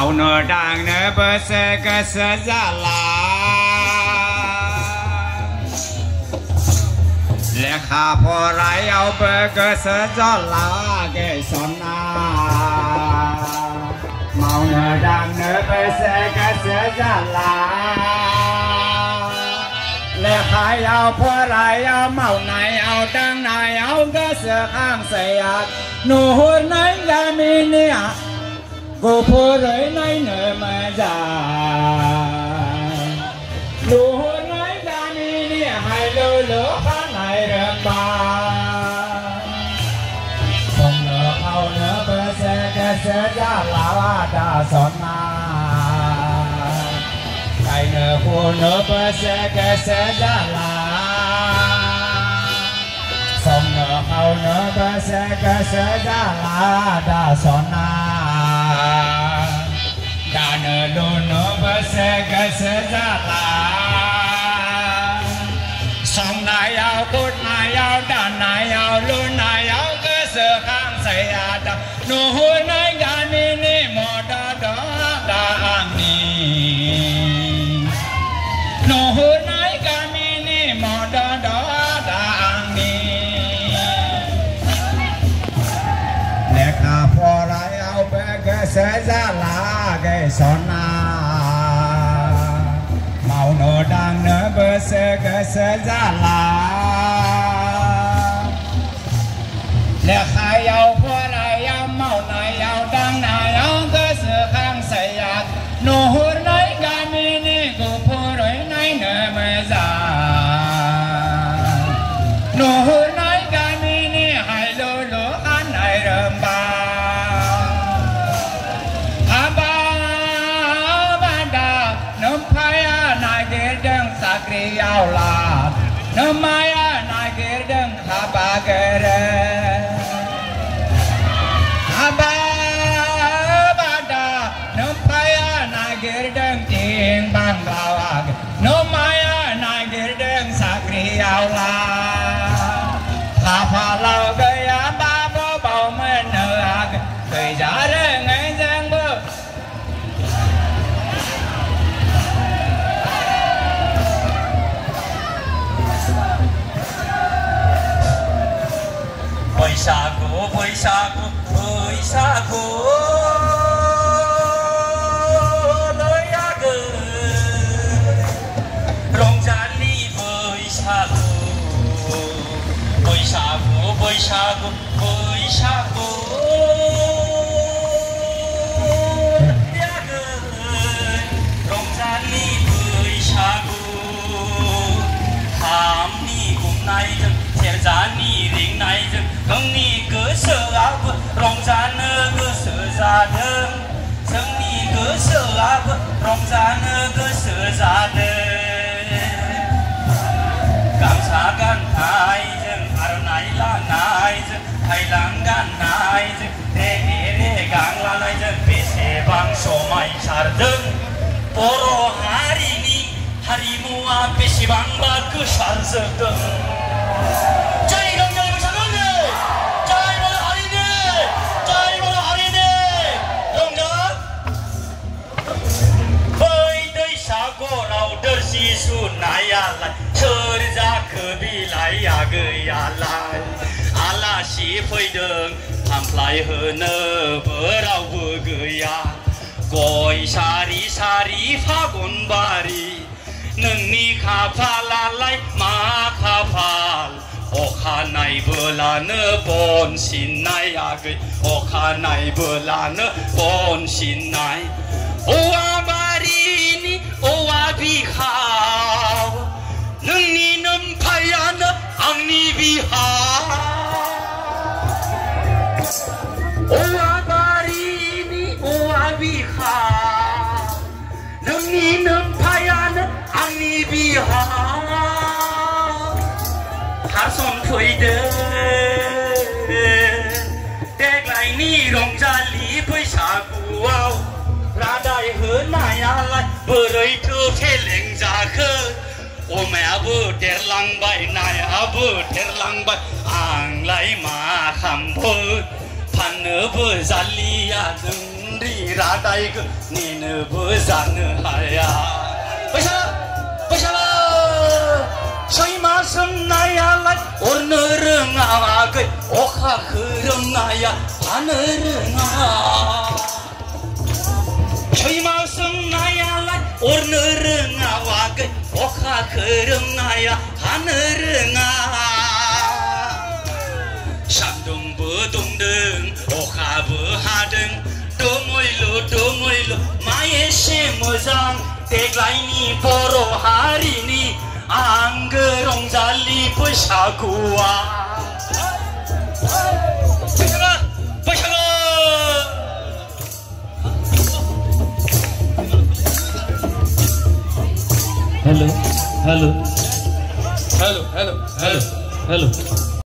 màu nở đang nở bơ xe cơ sơ ra là lẽ khá phô rái áo bơ cơ sơ ra là cái son na màu nở đang nở bơ xe cơ sơ ra là lẽ khai áo phô rái áo màu này áo đang này áo cơ sơ khang xây nụ hôn này ra mi nè cô phô rơi này nở mà già nụ hôn này ra mi nè hai lơ lỡ phát này rợn bà không nở hao nở bơ xe kê xe ra lá đà son na cái nở phô nở bơ xe kê xe ra lá không nở hao nở bơ xe kê xe ra lá đà son na đà nở lô nở bơ xe kê xe ra lá sông này ao cốt này ao đàn này ao lô này ao cơ sở khang xây đà nụ hôn này gà mi ni mò đà đó đà ang ni nụ hôn này gà mi ni mò đà đó đà ang ni lẽ khá phô rái ao bê cơ sở ra lá cái son na màu nở đang nở bơ xe cơ sở ra lá lẽ khai ao phô rái ao màu này ao đang này ao cơ sở khang xây nụ hôn này gà mi ni cô phô rơi này nở mê già nụ hôn này gà mi ni hai lô lô ăn này rơm bà ba đà nấm phai này ghé đằng sakri ao la nấm mai này ghé đằng khá ba ghé ba đà nấm phai này ghé đằng tiếng bang lao nấm mai này ghé đằng sakri ao la khá pha lao gây ba bố bầu mê nở gây giá rơ ngay giang bơ Boisaku nơi á gờ rong jali Boisaku ya gờ rong jali Boisaku ham ni cùng này theo giá ni riêng này không ni cứ sợ áo rong ra nơ cứ sợ ra đơn không ni cứ sợ áo rong ra nơ cứ sợ ra đơn cảm xa gan hai dân ar này là này dân hay lang gan này dân thế gang là này dân bị xe bang số mai char đơn poro hari ni hari mua bị xe bang ba cứ char đơn su nai lại chơi ra cửa bi lại gửi lại ala chỉ phơi đường tham lại hơn nơ bờ rau vừa gửi gọi sari pha con bari nâng ni khá pha la lại mà khá pha ô khá này vừa là nơ bon xin nai gửi ô khá này vừa là nơ bon xin nai ô bari ni ô bi khao nâng ni nâm phai nơ ang ni bi ha ô bari ni ô bi khao nâng ni nâm phai nơ ang ni bi ha hát son phơi đơ đek lại ni rong ra lý phơi xa cuao ra đại hơn này lại bờ rơi thưa phê lệnh ra khơi ô mẹ bờ đèn lăng bay này bờ đèn lăng bay ang lại mà khăm bờ phan nở bờ ra li đừng सान्द्रि रादायखौ नेनोबो जानो हाया बैसाला सैमा सोंनायालाय अरनो रोङाखै अखा खोरोमनाया हानो रोङा सैमा सोंनायालाय अरनो रोङाखै अखा खोरोमनाया हानो रोङा सान्दुंबो दुंदों अखाबो हादों दोमैलु मा एसे मोजां देग्लायनि बर' हारिनि आंगो रंजालि बैसागुआ बैसागु hello hello hello hello hello hello